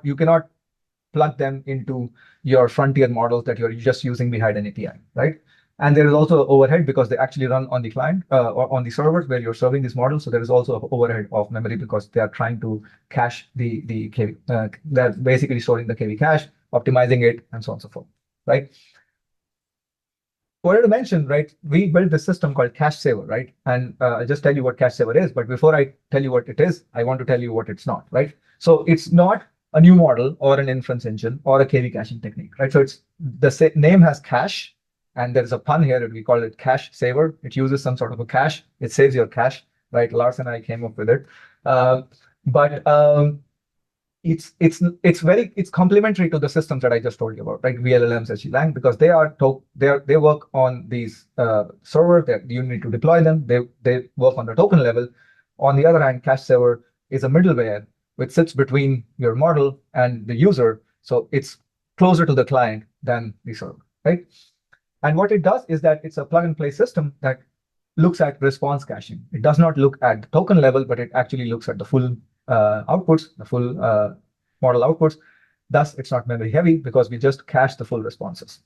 you cannot plug them into your frontier models that you're just using behind an API, right? And there is also overhead because they actually run on the client or on the servers where you're serving these models. So there is also an overhead of memory because they are trying to cache the KV. They're basically storing the KV cache, optimizing it, and so on and so forth, right? I wanted to mention, right, we built this system called CacheSaver, right? And I'll just tell you what CacheSaver is. But before I tell you what it is, I want to tell you what it's not, right? So it's not a new model or an inference engine or a KV caching technique, right? So it's the name has cache, and there's a pun here, and we call it CacheSaver. It uses some sort of a cache. It saves your cache, right? Lars and I came up with it. It's complementary to the systems that I just told you about, right? VLLMs, SGLang, because they work on these servers that you need to deploy them. They work on the token level. On the other hand, CacheSaver is a middleware which sits between your model and the user. So it's closer to the client than the server, right? And what it does is that it's a plug and play system that looks at response caching. It does not look at the token level, but it actually looks at the full outputs, the full model outputs. Thus, it's not memory heavy because we just cache the full responses,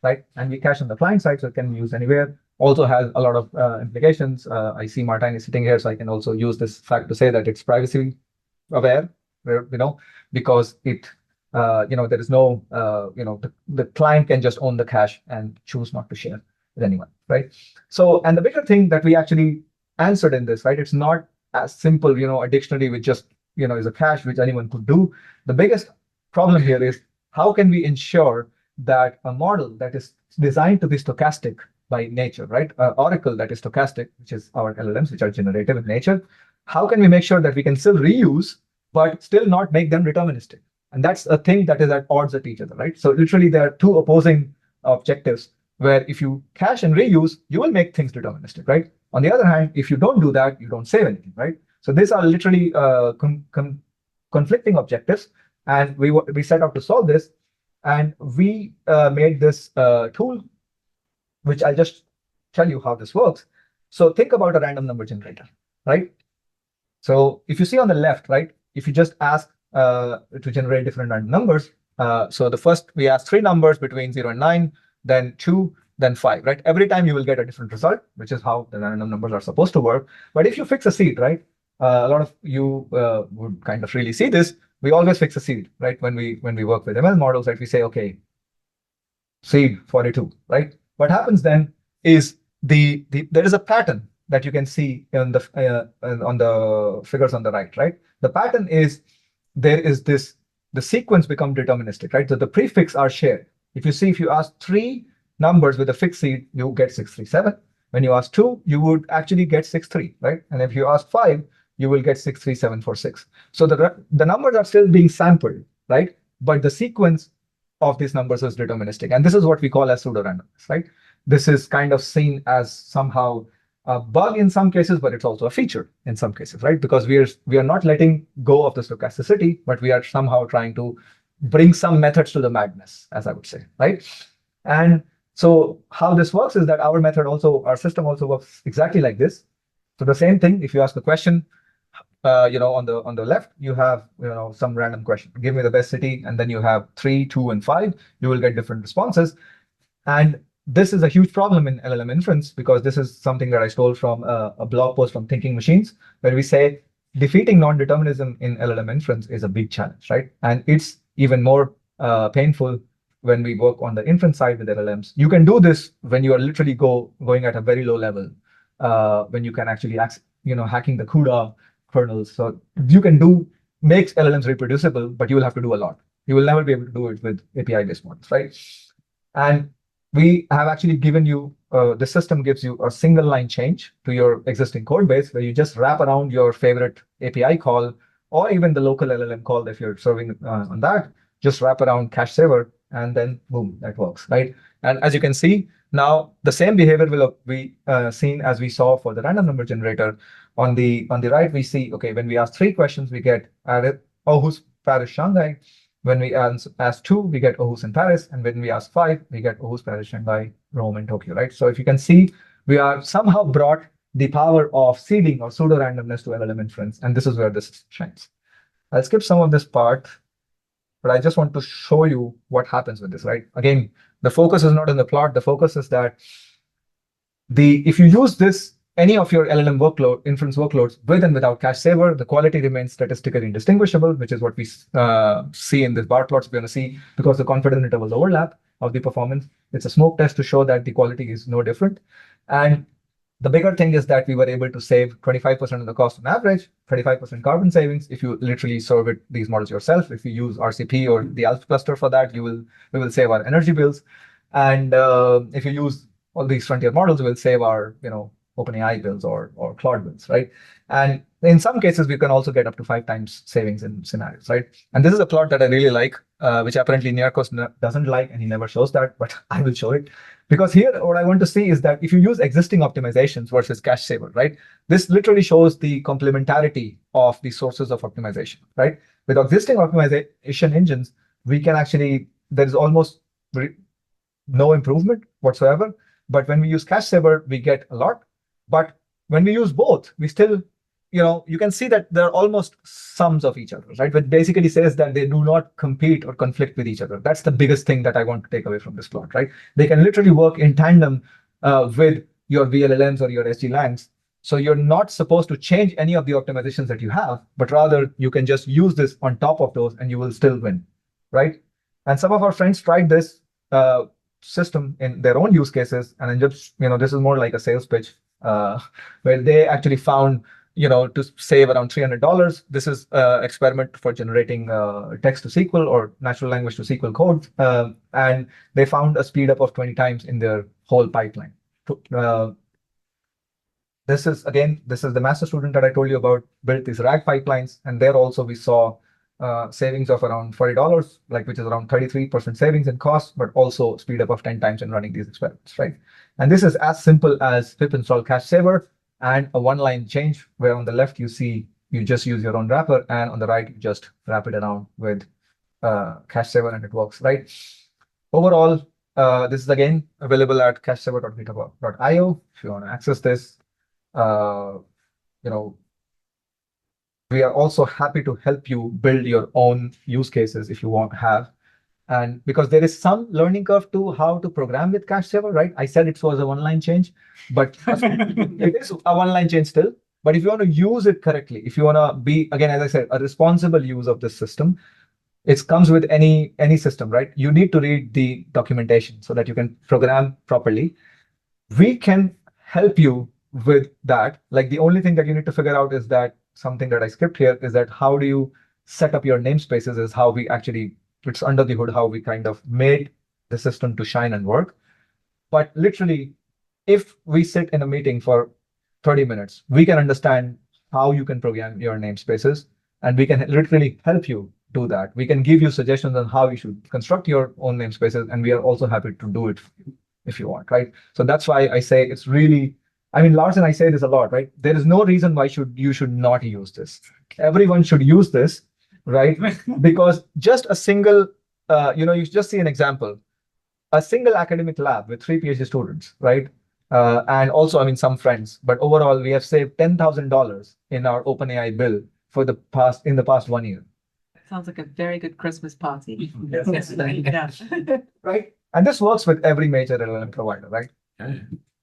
right? And we cache on the client side, so it can be used anywhere. Also has a lot of implications. I see Martin is sitting here, so I can also use this fact to say that it's privacy aware, because it, there is no, the client can just own the cache and choose not to share with anyone, right? So, and the bigger thing that we actually answered in this, right? It's not as simple, a dictionary with just, is a cache which anyone could do. The biggest problem here is how can we ensure that a model that is designed to be stochastic by nature, right? Oracle that is stochastic, which is our LLMs, which are generative in nature. How can we make sure that we can still reuse, but still not make them deterministic? And that's a thing that is at odds at each other, right? So literally there are 2 opposing objectives where if you cache and reuse, you will make things deterministic, right? On the other hand, if you don't do that, you don't save anything, right? So these are literally conflicting objectives. And we set out to solve this. And we made this tool, which I'll just tell you how this works. So think about a random number generator, right? So if you see on the left, right, if you just ask to generate different random numbers, so the first we ask 3 numbers between 0 and 9, then 2, then 5, right? Every time you will get a different result, which is how the random numbers are supposed to work. But if you fix a seed, right, a lot of you would kind of really see this. We always fix a seed, right? When we work with ML models, right, we say, okay, seed 42, right? What happens then is there is a pattern that you can see in on the figures on the right, right? The pattern is the sequence become deterministic, right? So the prefix are shared. If you ask 3 numbers with a fixed seed, you get 637. When you ask 2, you would actually get 6.3, right? And if you ask 5, you will get 6.3746. So the numbers are still being sampled, right? But the sequence of these numbers is deterministic. And this is what we call as pseudo-randomness, right? This is kind of seen as somehow a bug in some cases, but it's also a feature in some cases, right? Because we are not letting go of the stochasticity, but we are somehow trying to bring some methods to the madness, as I would say, right? And so how this works is that our system also works exactly like this. So the same thing, if you ask a question, on the left, you have some random question. Give me the best city, and then you have 3, 2, and 5. You will get different responses. And this is a huge problem in LLM inference, because this is something that I stole from a blog post from Thinking Machines, where we say defeating non-determinism in LLM inference is a big challenge, right? And it's even more painful when we work on the inference side with LLMs. You can do this when you are literally going at a very low level, when you can actually hacking the CUDA kernels. So you can make LLMs reproducible, but you will have to do a lot. You will never be able to do it with API-based models, right? And we have actually given you, the system gives you a single line change to your existing code base, where you just wrap around your favorite API call, or even the local LLM call if you're serving on that. Just wrap around CacheSaver, and then boom, that works, right? And as you can see, now the same behavior will be seen as we saw for the random number generator. On the right, we see, okay, when we ask 3 questions, we get Aarhus, Paris, Shanghai. When we ask 2, we get Aarhus and Paris. And when we ask 5, we get Aarhus, Paris, Shanghai, Rome, and Tokyo, right? So if you can see, we are somehow brought the power of seeding or pseudo-randomness to LLM inference. And this is where this shines. I'll skip some of this part, but I just want to show you what happens with this, right? Again, the focus is not in the plot. The focus is that if you use this, any of your LLM inference workloads with and without CacheSaver, the quality remains statistically indistinguishable, which is what we see in this bar plots. We're going to see, because the confidence intervals overlap of the performance. It's a smoke test to show that the quality is no different. And the bigger thing is that we were able to save 25% of the cost on average, 35% carbon savings if you literally serve these models yourself. If you use RCP or the ALF cluster for that, we will save our energy bills. And if you use all these frontier models, we'll save our OpenAI bills or Claude bills, right? And in some cases, we can also get up to 5 times savings in scenarios, right? And this is a plot that I really like, which apparently Niarchos doesn't like, and he never shows that, but I will show it. Because here, what I want to see is that if you use existing optimizations versus CacheSaver, right? This literally shows the complementarity of the sources of optimization, right? With existing optimization engines, we can actually, there is almost no improvement whatsoever. But when we use CacheSaver, we get a lot. But when we use both, we still, you can see that they're almost sums of each other, right? Which basically says that they do not compete or conflict with each other. That's the biggest thing that I want to take away from this plot, right? They can literally work in tandem with your VLLMs or your SGLangs. So you're not supposed to change any of the optimizations that you have, but rather you can just use this on top of those and you will still win, right? And some of our friends tried this system in their own use cases. And then just, this is more like a sales pitch, where they actually found, to save around $300. This is an experiment for generating text to SQL or natural language to SQL code. And they found a speed up of 20 times in their whole pipeline. This is the master student that I told you about, built these RAG pipelines. And there also we saw savings of around $40, which is around 33% savings in cost, but also speed up of 10 times in running these experiments, right? And this is as simple as pip install CacheSaver and a one-line change, where on the left you see you just use your own wrapper, and on the right you just wrap it around with CacheSaver, and it works, right? Overall, this is again available at cachesaver.github.io. If you want to access this, we are also happy to help you build your own use cases if you have. And because there is some learning curve to how to program with CacheSaver, right? I said it was a one-line change, but it is a one-line change still. But if you want to use it correctly, if you want to be, again, as I said, a responsible use of this system, it comes with any system, right? You need to read the documentation so that you can program properly. We can help you with that. The only thing that you need to figure out is that something that I skipped here is that how do you set up your namespaces is how we actually, it's under the hood, how we kind of made the system to shine and work. But literally, if we sit in a meeting for 30 minutes, we can understand how you can program your namespaces, and we can literally help you do that. We can give you suggestions on how you should construct your own namespaces, and we are also happy to do it for you if you want, right? So that's why I say it's really, I mean, Lars and I say this a lot, right? There is no reason why you should not use this. Everyone should use this, right? Because just a single, you just see an example, a single academic lab with 3 PhD students, right? And also, I mean, some friends, but overall, we have saved $10,000 in our OpenAI bill in the past 1 year. Sounds like a very good Christmas party. Yes. Yeah. Right? And this works with every major LLM provider, right?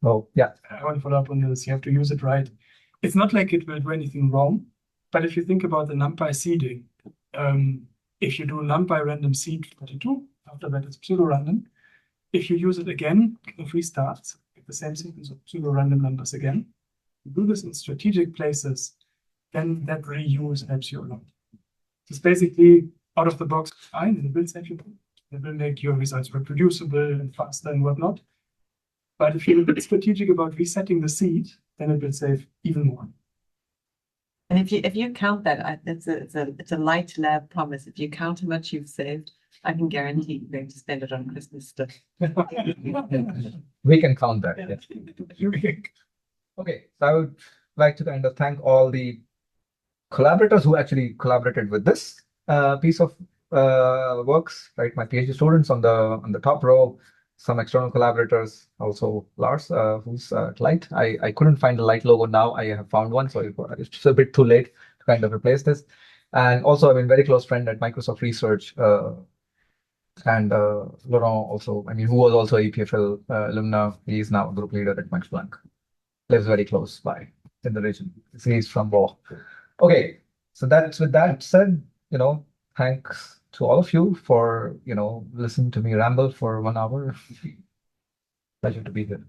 Oh, yeah. I want to follow up on this. You have to use it right. It's not like it will do anything wrong, but if you think about the NumPy seeding, if you do NumPy random seed 32, after that it's pseudo-random. If you use it again, kind of restarts, get the same sequence of pseudo-random numbers again, you do this in strategic places, then that reuse helps you a lot. It's basically out of the box fine, and it will save you. It will make your results reproducible and faster and whatnot. But if you're a bit strategic about resetting the seed, then it will save even more. And if you count that, it's a light lab promise. If you count how much you've saved, I can guarantee you're going to spend it on Christmas stuff. We can count that. Yeah. Okay, so I would like to kind of thank all the collaborators who actually collaborated with this piece of works, right? My PhD students on the top row, some external collaborators, also Lars, who's at LiGHT. I couldn't find the LiGHT logo now. I have found one, so it's a bit too late to kind of replace this. And also, I've been very close friend at Microsoft Research, and Laurent also, I mean, who was also EPFL alumna. He's now a group leader at Max Planck. Lives very close by in the region. He's from Bo. Okay, so with that said, thanks to all of you for listening to me ramble for 1 hour. Pleasure to be here.